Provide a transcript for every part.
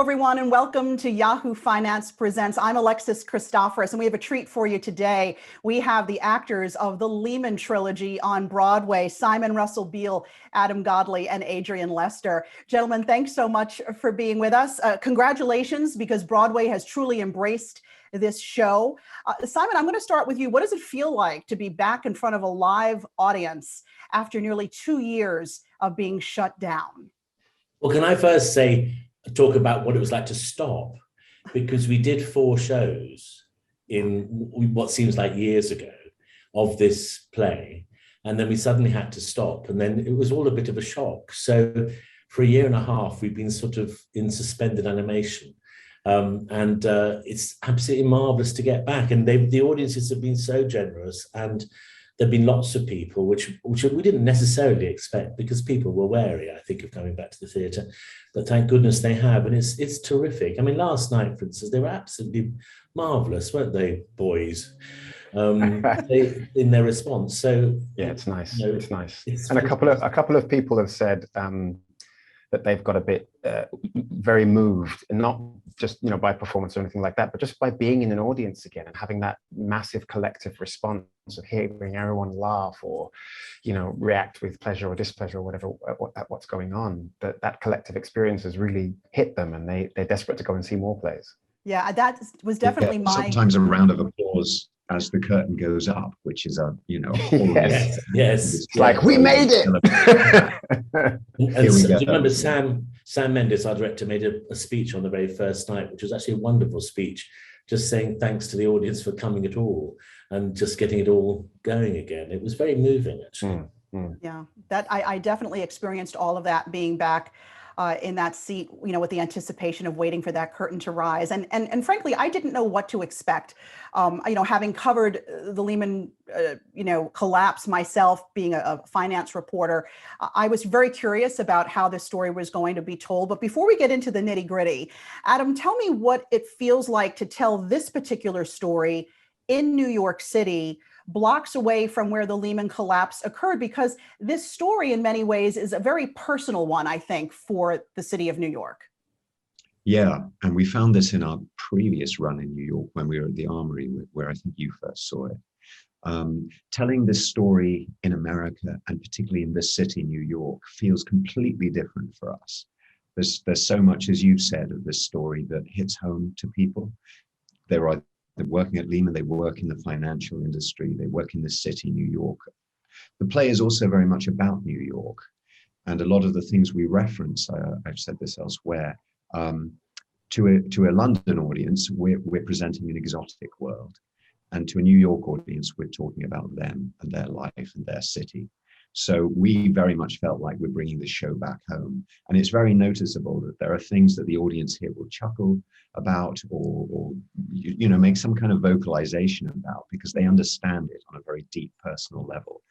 everyone, and welcome to Yahoo Finance Presents. I'm Alexis Christoforous, and we have a treat for you today. We have the actors of the Lehman Trilogy on Broadway, Simon Russell Beale, Adam Godley, and Adrian Lester. Gentlemen, thanks so much for being with us. Congratulations, because Broadway has truly embraced this show. Simon, I'm going to start with you. What does it feel like to be back in front of a live audience after nearly 2 years of being shut down? Well, can I first talk about what it was like to stop? Because we did 4 shows in what seems like years ago of this play, and then we suddenly had to stop, and then it was all a bit of a shock. So for a year and a half, we've been sort of in suspended animation. And it's absolutely marvelous to get back. And the audiences have been so generous, and there've been lots of people, which we didn't necessarily expect, because people were wary, I think, of coming back to the theatre. But thank goodness they have, and it's terrific. I mean, last night, for instance, they were absolutely marvellous, weren't they, boys? In their response. So yeah, it's nice. You know, it's nice. And a couple of people have said that they've got a bit very moved, and not just by performance or anything like that, but just by being in an audience again and having that massive collective response of hearing everyone laugh or react with pleasure or displeasure or whatever at what's going on. That collective experience has really hit them, and they're desperate to go and see more plays. Yeah, that was definitely sometimes a round of applause as the curtain goes up, which is a yes. It's like, we made it. And do you remember Sam Mendes, our director, made a speech on the very first night, which was actually a wonderful speech, just saying thanks to the audience for coming at all and just getting it all going again. It was very moving, actually. Yeah, that I definitely experienced all of that, being back in that seat, with the anticipation of waiting for that curtain to rise. And frankly, I didn't know what to expect. Having covered the Lehman, collapse myself, being a finance reporter, I was very curious about how this story was going to be told. But before we get into the nitty gritty, Adam, tell me what it feels like to tell this particular story in New York City, blocks away from where the Lehman collapse occurred, because this story in many ways is a very personal one, I think, for the city of New York. Yeah, and we found this in our previous run in New York when we were at the Armory, where I think you first saw it. Telling this story in America, and particularly in this city, New York, feels completely different for us. There's so much, as you've said, of this story that hits home to people. They're working at Lehman, they work in the financial industry, they work in the city, New York. The play is also very much about New York. And a lot of the things we reference, I've said this elsewhere, to a London audience, we're presenting an exotic world. And to a New York audience, we're talking about them and their life and their city. So we very much felt like we're bringing the show back home. And it's very noticeable that there are things that the audience here will chuckle about or make some kind of vocalization about, because they understand it on a very deep personal level.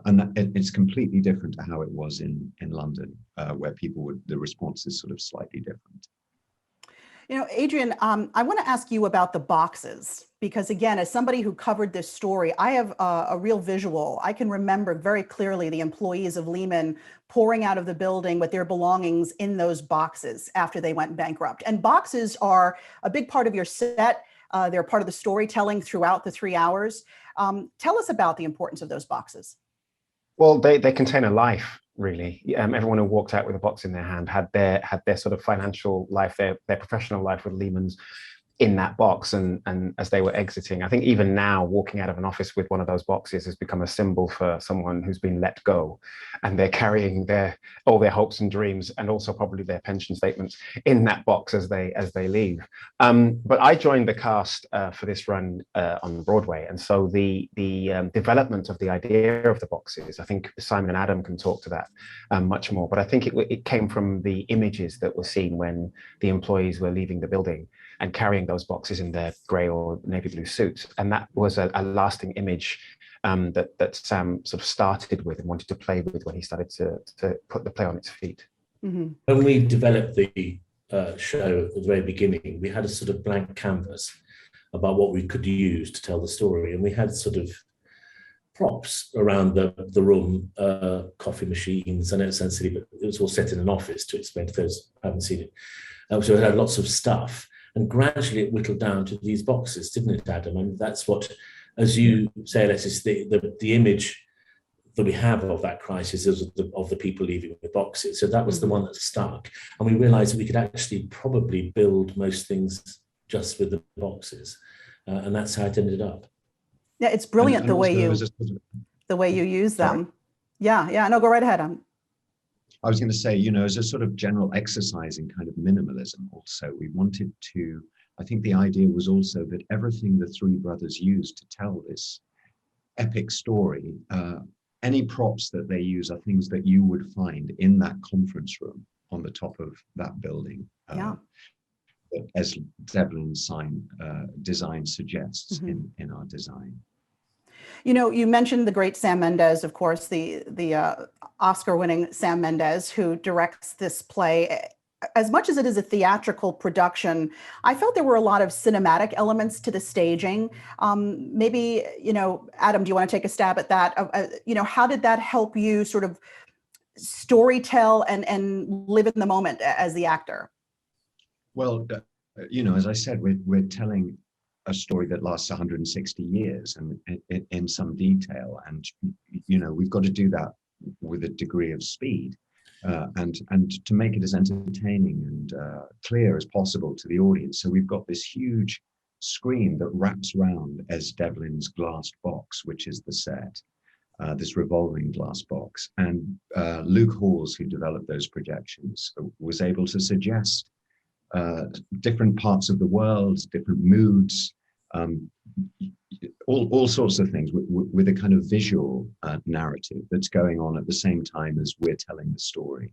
And it's completely different to how it was in London, where the response is sort of slightly different. Adrian, I want to ask you about the boxes, because again, as somebody who covered this story, I have a real visual. I can remember very clearly the employees of Lehman pouring out of the building with their belongings in those boxes after they went bankrupt. And boxes are a big part of your set. They're part of the storytelling throughout the 3 hours. Tell us about the importance of those boxes. Well, they contain a life, really. Everyone who walked out with a box in their hand had their sort of financial life, their professional life with Lehman's in that box. And as they were exiting, I think even now, walking out of an office with one of those boxes has become a symbol for someone who's been let go, and they're carrying all their hopes and dreams, and also probably their pension statements in that box as they leave. But I joined the cast for this run on Broadway, and so the development of the idea of the boxes, I think Simon and Adam can talk to that much more. But I think it came from the images that were seen when the employees were leaving the building and carrying those boxes in their grey or navy blue suits. And that was a lasting image that Sam sort of started with and wanted to play with when he started to put the play on its feet. Mm-hmm. When we developed the show at the very beginning, we had a sort of blank canvas about what we could use to tell the story. And we had sort of props around the room, coffee machines. I know it sounds silly, but it was all set in an office, to explain to those who haven't seen it. So it had lots of stuff, and gradually it whittled down to these boxes, didn't it, Adam? And that's what, as you say, Alexis, the image that we have of that crisis is of the people leaving with boxes. So that was the one that stuck. And we realized that we could actually probably build most things just with the boxes. And that's how it ended up. Yeah, it's brilliant And the way you use Sorry? them. Yeah, no, go right ahead. I was going to say, as a sort of general exercise in kind of minimalism also, we wanted to, I think the idea was also that everything the three brothers used to tell this epic story, any props that they use are things that you would find in that conference room on the top of that building. As Devlin's design suggests in our design. You mentioned the great Sam Mendes, of course, the Oscar-winning Sam Mendes, who directs this play. As much as it is a theatrical production, I felt there were a lot of cinematic elements to the staging. Maybe, Adam, do you want to take a stab at that? How did that help you sort of storytell and live in the moment as the actor? Well, as I said, we're telling a story that lasts 160 years and in some detail. And, we've got to do that with a degree of speed and to make it as entertaining and clear as possible to the audience. So we've got this huge screen that wraps around as Devlin's glass box, which is the set, this revolving glass box. And Luke Halls, who developed those projections, was able to suggest different parts of the world, different moods, all sorts of things with a kind of visual narrative that's going on at the same time as we're telling the story.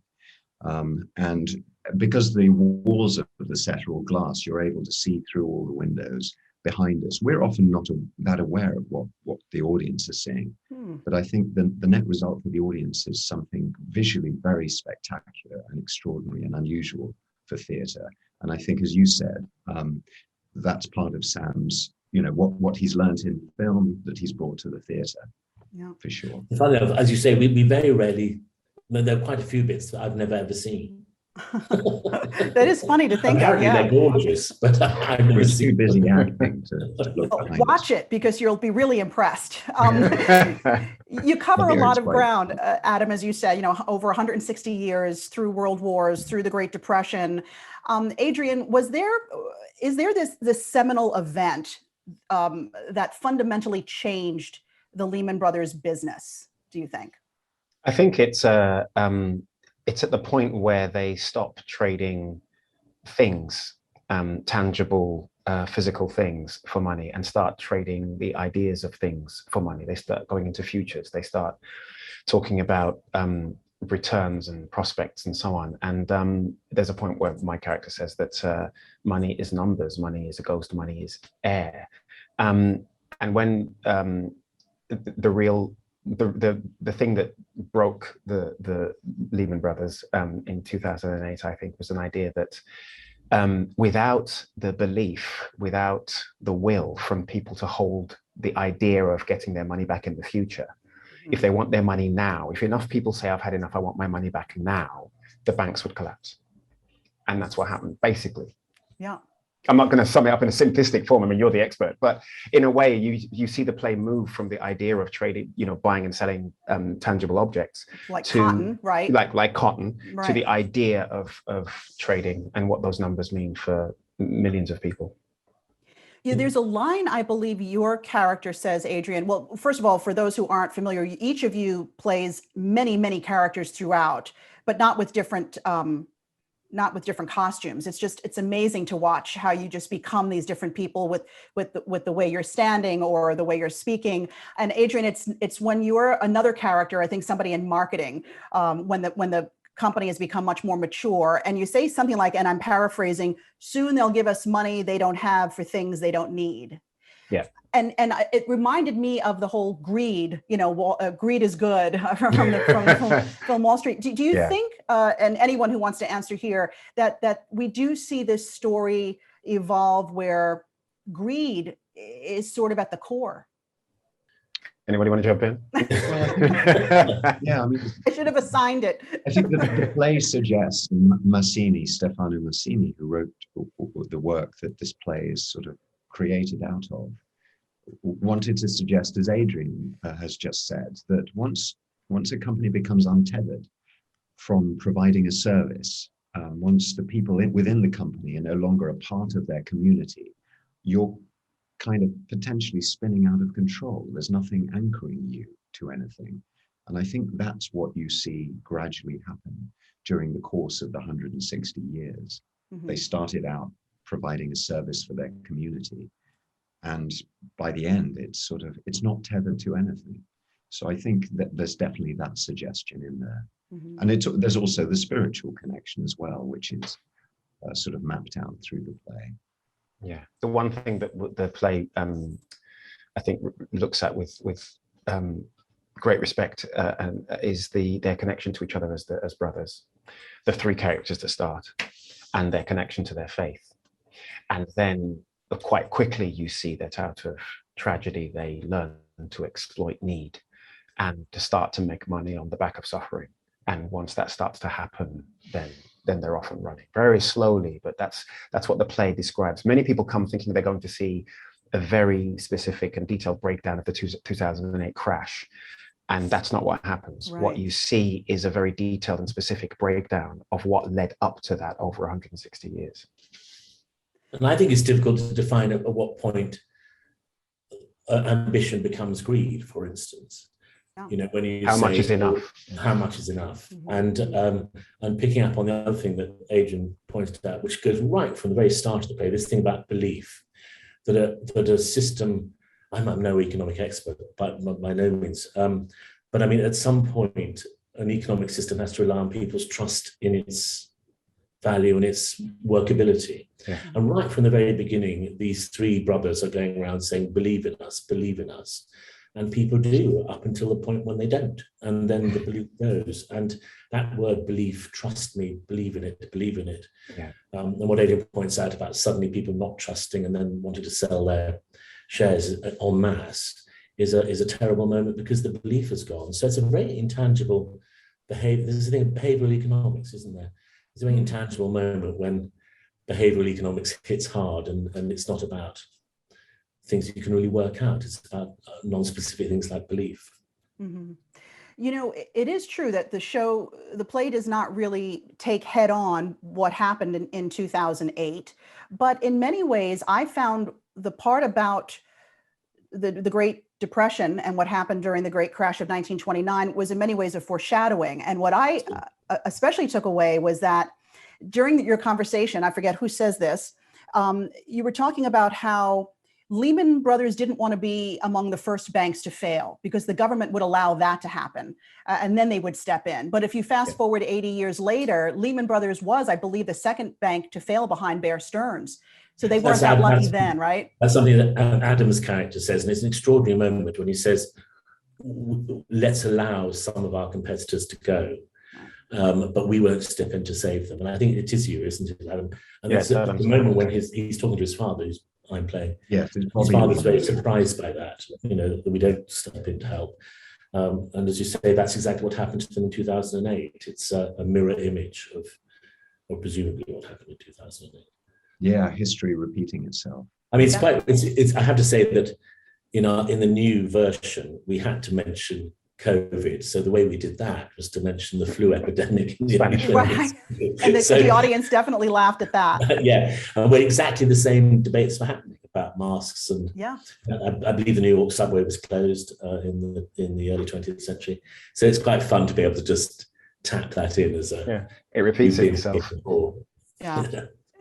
And because the walls of the set are all glass, you're able to see through all the windows behind us. We're often not that aware of what the audience is seeing. But I think the net result for the audience is something visually very spectacular and extraordinary and unusual for theatre. And I think, as you said, that's part of Sam's, what he's learned in film that he's brought to the theatre, for sure. Funny enough, as you say, we very rarely, there are quite a few bits that I've never ever seen. That is funny to think of. Apparently they're gorgeous, but I've never seen. Too busy acting to look behind Watch it because you'll be really impressed. You cover a lot of ground, Adam, as you said, over 160 years through world wars, through the Great Depression. Adrian, is there this seminal event that fundamentally changed the Lehman Brothers business, do you think? I think it's at the point where they stop trading things, tangible, physical things for money, and start trading the ideas of things for money. They start going into futures. They start talking about returns and prospects and so on. And there's a point where my character says that money is numbers, money is a ghost, money is air. And when the thing that broke the Lehman Brothers in 2008, I think, was an idea that without the belief, without the will from people to hold the idea of getting their money back in the future, if they want their money now, if enough people say, I've had enough, I want my money back now, the banks would collapse. And that's what happened, basically. Yeah. I'm not going to sum it up in a simplistic form. I mean, you're the expert, but in a way, you see the play move from the idea of trading, buying and selling tangible objects, like to cotton, right? Like cotton, right, to the idea of trading and what those numbers mean for millions of people. Yeah, there's a line I believe your character says, Adrian. Well, first of all, for those who aren't familiar, each of you plays many, many characters throughout, but not with different costumes. It's amazing to watch how you just become these different people with the way you're standing or the way you're speaking. And Adrian, it's when you're another character, I think somebody in marketing, when the company has become much more mature, and you say something like, and I'm paraphrasing, soon they'll give us money they don't have for things they don't need. Yeah. And it reminded me of the whole greed, greed is good from Wall Street. Do you think, and anyone who wants to answer here, that we do see this story evolve where greed is sort of at the core? Anybody want to jump in? Yeah, I mean, I should have assigned it. I think the play suggests Stefano Massini, who wrote the work that this play is sort of created out of, wanted to suggest, as Adrian has just said, that once a company becomes untethered from providing a service, once the people within the company are no longer a part of their community, you're kind of potentially spinning out of control. There's nothing anchoring you to anything. And I think that's what you see gradually happen during the course of the 160 years. Mm-hmm. They started out providing a service for their community. And by the end, it's not tethered to anything. So I think that there's definitely that suggestion in there. Mm-hmm. And there's also the spiritual connection as well, which is sort of mapped out through the play. Yeah, the one thing that the play, I think, looks at with great respect is their connection to each other as brothers. The three characters that start, and their connection to their faith, and then quite quickly you see that out of tragedy they learn to exploit need, and to start to make money on the back of suffering. And once that starts to happen, then they're off and running very slowly. But that's what the play describes. Many people come thinking they're going to see a very specific and detailed breakdown of the 2008 crash. And that's not what happens. Right. What you see is a very detailed and specific breakdown of what led up to that over 160 years. And I think it's difficult to define at what point ambition becomes greed, for instance. You know, when you how say, much is enough? How much is enough? Mm-hmm. And picking up on the other thing that Adrian pointed out, which goes right from the very start of the play, this thing about belief, that a system, I'm no economic expert, but by no means, but I mean, at some point, an economic system has to rely on people's trust in its value and its workability. Yeah. And right from the very beginning, these three brothers are going around saying, believe in us, believe in us. And people do, up until the point when they don't. And then the belief goes. And that word belief, trust me, believe in it, believe in it. Yeah. And what Adrian points out about suddenly people not trusting and then wanting to sell their shares en masse is a terrible moment because the belief has gone. So it's a very intangible behavior. There's a thing of behavioral economics, isn't there? It's a very intangible moment when behavioral economics hits hard, and it's not about things that you can really work out. It's about non-specific things like belief. Mm-hmm. You know, it is true that the play does not really take head on what happened in 2008, but in many ways, I found the part about the Great Depression and what happened during the Great Crash of 1929 was in many ways a foreshadowing. And what I especially took away was that during your conversation, I forget who says this, you were talking about how Lehman Brothers didn't want to be among the first banks to fail because the government would allow that to happen, and then they would step in. But if you fast forward 80 years later, Lehman Brothers was, I believe, the second bank to fail behind Bear Stearns. So they weren't that lucky then, right? That's something that Adam's character says, and it's an extraordinary moment when he says, let's allow some of our competitors to go, but we won't step in to save them. And I think it is you, isn't it, Adam? And it's the moment when he's talking to his father, who's I'm playing. Yeah, his father's very surprised by that, you know, that we don't step in to help. And as you say, that's exactly what happened to them in 2008. It's a mirror image of presumably what happened in 2008. Yeah, history repeating itself. I mean, it's I have to say that in the new version, we had to mention COVID. So the way we did that was to mention the flu epidemic in the Spanish. Right. And the audience definitely laughed at that. Yeah, and where exactly the same debates were happening about masks, and I believe the New York subway was closed in the early 20th century. So it's quite fun to be able to just tap that in as a it repeats itself. Yeah.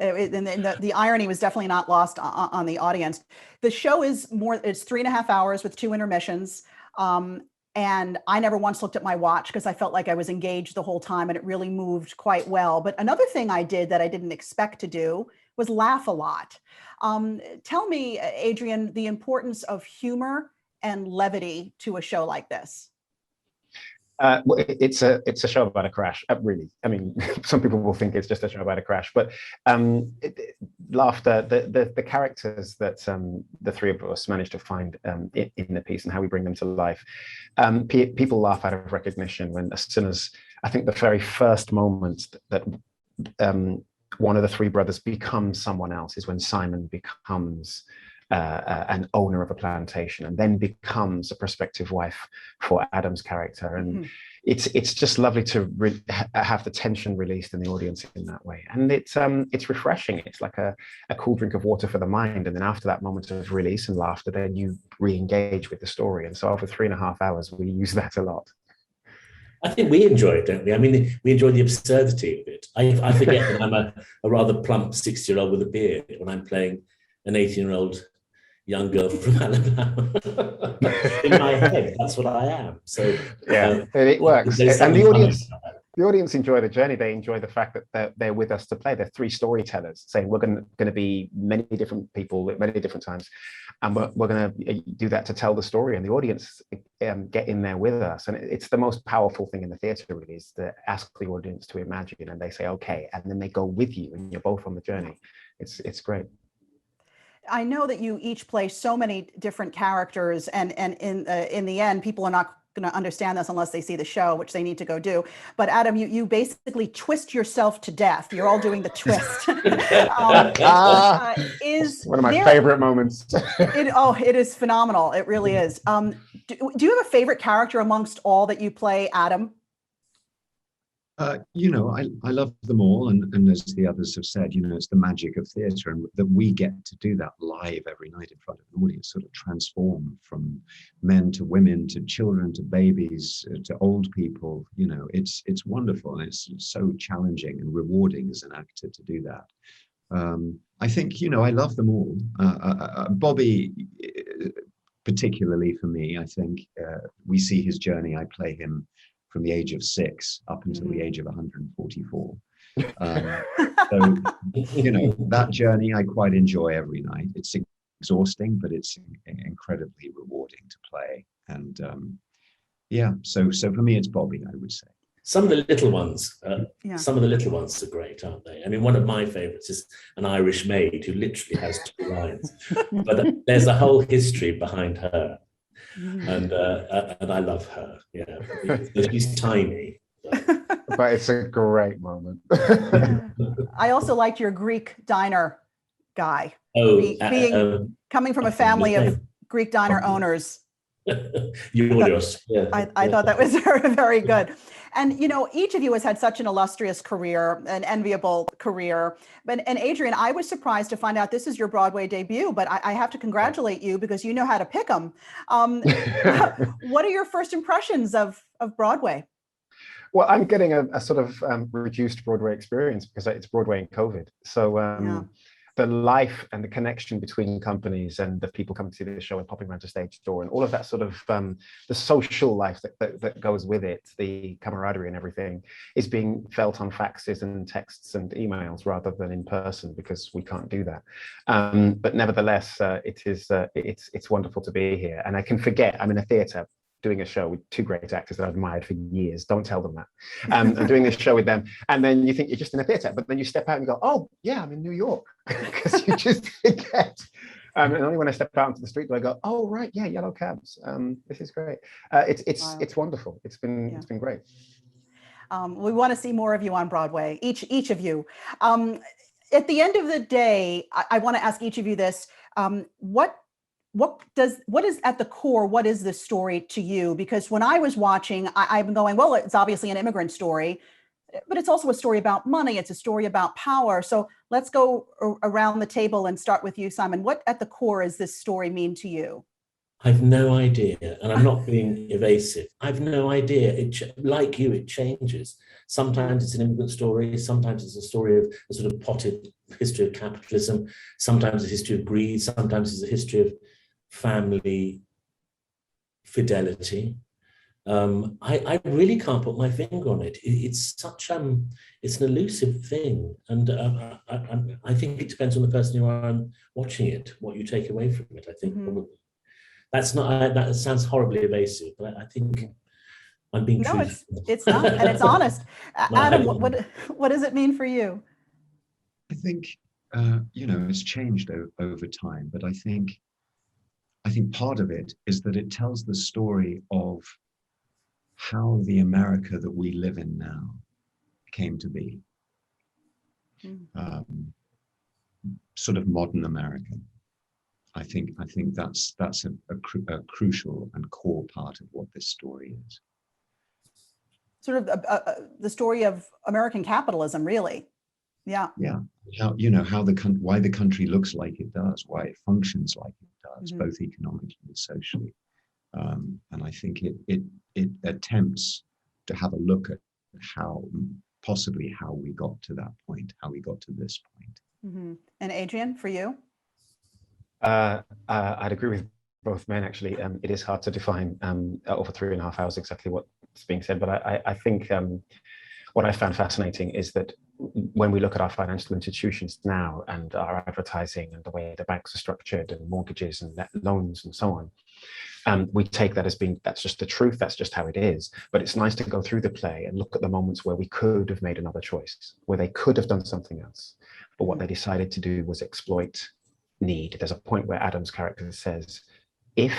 And the irony was definitely not lost on the audience. The show is it's 3.5 hours with 2 intermissions. And I never once looked at my watch because I felt like I was engaged the whole time, and it really moved quite well. But another thing I did that I didn't expect to do was laugh a lot. Tell me, Adrian, the importance of humor and levity to a show like this. It's a show about a crash, really. I mean, some people will think it's just a show about a crash, but laughter, the characters that the three of us managed to find in the piece and how we bring them to life. People laugh out of recognition when, as soon as, I think the very first moment that one of the three brothers becomes someone else is when Simon becomes an owner of a plantation and then becomes a prospective wife for Adam's character. And it's just lovely to have the tension released in the audience in that way. And it's refreshing. It's like a cool drink of water for the mind. And then after that moment of release and laughter, then you re-engage with the story. And so over 3.5 hours, we use that a lot. I think we enjoy it, don't we? I mean, we enjoy the absurdity of it. I forget that I'm a rather plump 60-year-old with a beard when I'm playing an 18-year-old young girl from Alabama. In my head, that's what I am. So yeah, it works. And the audience enjoy the journey. They enjoy the fact that they're with us to play. They're three storytellers saying we're going to be many different people at many different times, and we're going to do that to tell the story. And the audience get in there with us. And it's the most powerful thing in the theatre, really, is to ask the audience to imagine, and they say okay, and then they go with you, and you're both on the journey. It's great. I know that you each play so many different characters, and in the end, people are not going to understand this unless they see the show, which they need to go do. But Adam, you basically twist yourself to death. You're all doing the twist. Is one of my favorite moments. It is phenomenal. It really is. Do you have a favorite character amongst all that you play, Adam? I love them all, and as the others have said, it's the magic of theatre, and that we get to do that live every night in front of an audience, sort of transform from men to women to children to babies to old people. It's wonderful, and it's so challenging and rewarding as an actor to do that. I think I love them all. Bobby, particularly for me, I think we see his journey. I play him from the age of 6 up until the age of 144. So, that journey I quite enjoy every night. It's exhausting, but it's incredibly rewarding to play. And so for me, it's Bobby, I would say. Some of the little ones, are great, aren't they? I mean, one of my favorites is an Irish maid who literally has 2 lines, but there's a whole history behind her. And I love her. She's tiny, but it's a great moment. I also liked your Greek diner guy. Coming from a family of Greek diner owners. Yours. I thought that was very, very good. And each of you has had such an illustrious career, an enviable career. And Adrian, I was surprised to find out this is your Broadway debut, but I have to congratulate you because you know how to pick them. What are your first impressions of Broadway? Well, I'm getting a sort of reduced Broadway experience because it's Broadway and COVID. So the life and the connection between companies and the people coming to see the show and popping around to stage door and all of that sort of the social life that goes with it, the camaraderie and everything, is being felt on faxes and texts and emails rather than in person, because we can't do that. But nevertheless, it's wonderful to be here, and I can forget I'm in a theatre doing a show with 2 great actors that I've admired for years. Don't tell them that. And doing this show with them. And then you think you're just in a theatre, but then you step out and go, oh, yeah, I'm in New York. Because you just forget. And only when I step out into the street do I go, oh, right, yeah, yellow cabs. This is great. It's wonderful. It's been great. We want to see more of you on Broadway, each of you. At the end of the day, I want to ask each of you this. What is at the core, what is this story to you? Because when I was watching, I'm going, well, it's obviously an immigrant story, but it's also a story about money. It's a story about power. So let's go around the table and start with you, Simon. What at the core does this story mean to you? I've no idea, and I'm not being evasive. I've no idea. Like you, it changes. Sometimes it's an immigrant story. Sometimes it's a story of a sort of potted history of capitalism. Sometimes it's a history of greed. Sometimes it's a history of family fidelity. I really can't put my finger on it. It's such it's an elusive thing, and I think it depends on the person you are watching it, what you take away from it. I think probably that sounds horribly evasive, but I think I'm being No, truthful. it's not, and it's honest. Adam, No. what does it mean for you? I think, it's changed over time, but I think part of it is that it tells the story of how the America that we live in now came to be. Sort of modern America. I think that's a crucial and core part of what this story is. Sort of the story of American capitalism, really. Yeah. Yeah. How why the country looks like it does, why it functions like it does, both economically and socially. And I think it attempts to have a look at how we got to that point, how we got to this point. And Adrian, for you? I'd agree with both men, actually. It is hard to define over 3.5 hours exactly what's being said, but I think what I found fascinating is that when we look at our financial institutions now and our advertising and the way the banks are structured and mortgages and loans and so on, we take that as being, that's just the truth, that's just how it is. But it's nice to go through the play and look at the moments where we could have made another choice, where they could have done something else. But what they decided to do was exploit need. There's a point where Adam's character says, if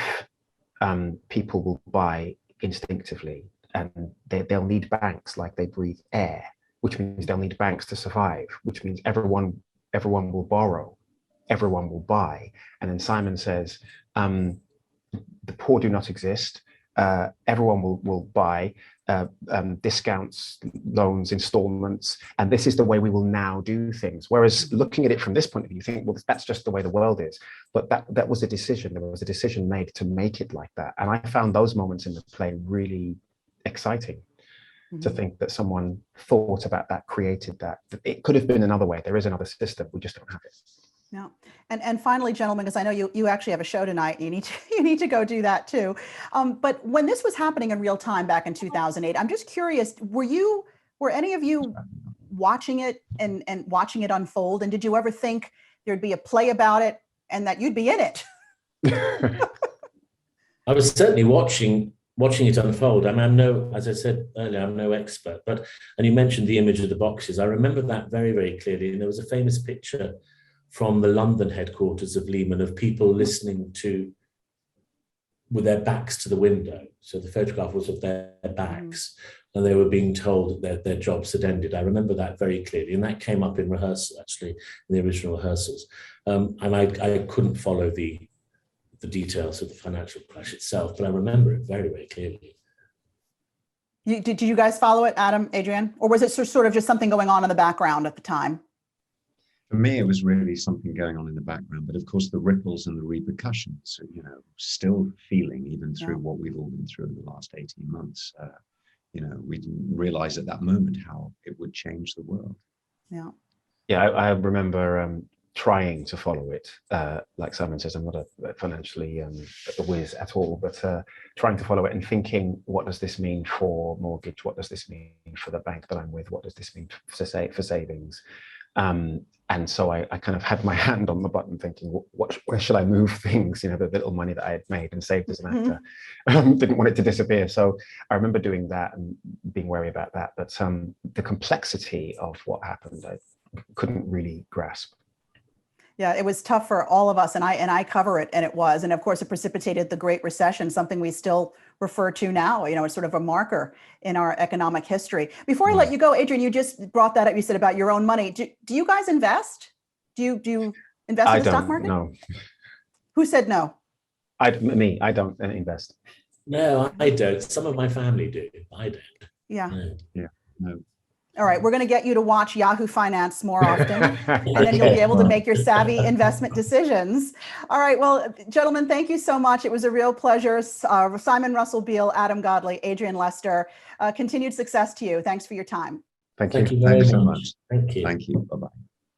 people will buy instinctively, and they'll need banks like they breathe air, which means they'll need banks to survive, which means everyone will borrow, everyone will buy. And then Simon says, the poor do not exist, everyone will buy, discounts, loans, installments, and this is the way we will now do things. Whereas looking at it from this point of view, you think, well, that's just the way the world is. But that was a decision. There was a decision made to make it like that. And I found those moments in the play really exciting, to think that someone thought about that, created that. It could have been another way. There is another system. We just don't have it. Yeah. And finally, gentlemen, because I know you actually have a show tonight, you need to go do that too. But when this was happening in real time back in 2008, I'm just curious, were any of you watching it and watching it unfold? And did you ever think there'd be a play about it and that you'd be in it? I was certainly watching it unfold. I mean, as I said earlier, I'm no expert, and you mentioned the image of the boxes. I remember that very, very clearly. And there was a famous picture from the London headquarters of Lehman of people listening with their backs to the window. So the photograph was of their backs, and they were being told that their jobs had ended. I remember that very clearly, and that came up in rehearsal, actually, in the original rehearsals. And I couldn't follow the details of the financial crash itself, but I remember it very, very clearly. Did you guys follow it, Adam, Adrian? Or was it sort of just something going on in the background at the time? For me, it was really something going on in the background, but of course the ripples and the repercussions, still feeling even through what we've all been through in the last 18 months. We didn't realize at that moment how it would change the world. Yeah, I remember trying to follow it. Like Simon says, I'm not a financially a whiz at all, but trying to follow it and thinking, what does this mean for mortgage? What does this mean for the bank that I'm with? What does this mean for savings? And so I kind of had my hand on the button thinking, where should I move things? The little money that I had made and saved as an actor, didn't want it to disappear. So I remember doing that and being wary about that. But the complexity of what happened, I couldn't really grasp. Yeah, it was tough for all of us, and I cover it, and it was. And of course, it precipitated the Great Recession, something we still refer to now. It's sort of a marker in our economic history. Before I let you go, Adrian, you just brought that up. You said about your own money. Do you guys invest? Do you invest in the stock market? No. Who said no? I don't invest. No, I don't. Some of my family do. I don't. Yeah. No. All right, we're going to get you to watch Yahoo Finance more often, and then you'll be able to make your savvy investment decisions. All right, well, gentlemen, thank you so much. It was a real pleasure. Simon Russell Beale, Adam Godley, Adrian Lester, continued success to you. Thanks for your time. Thank you. Thank you very Thanks so much. much. Thank you. Thank you. Bye-bye.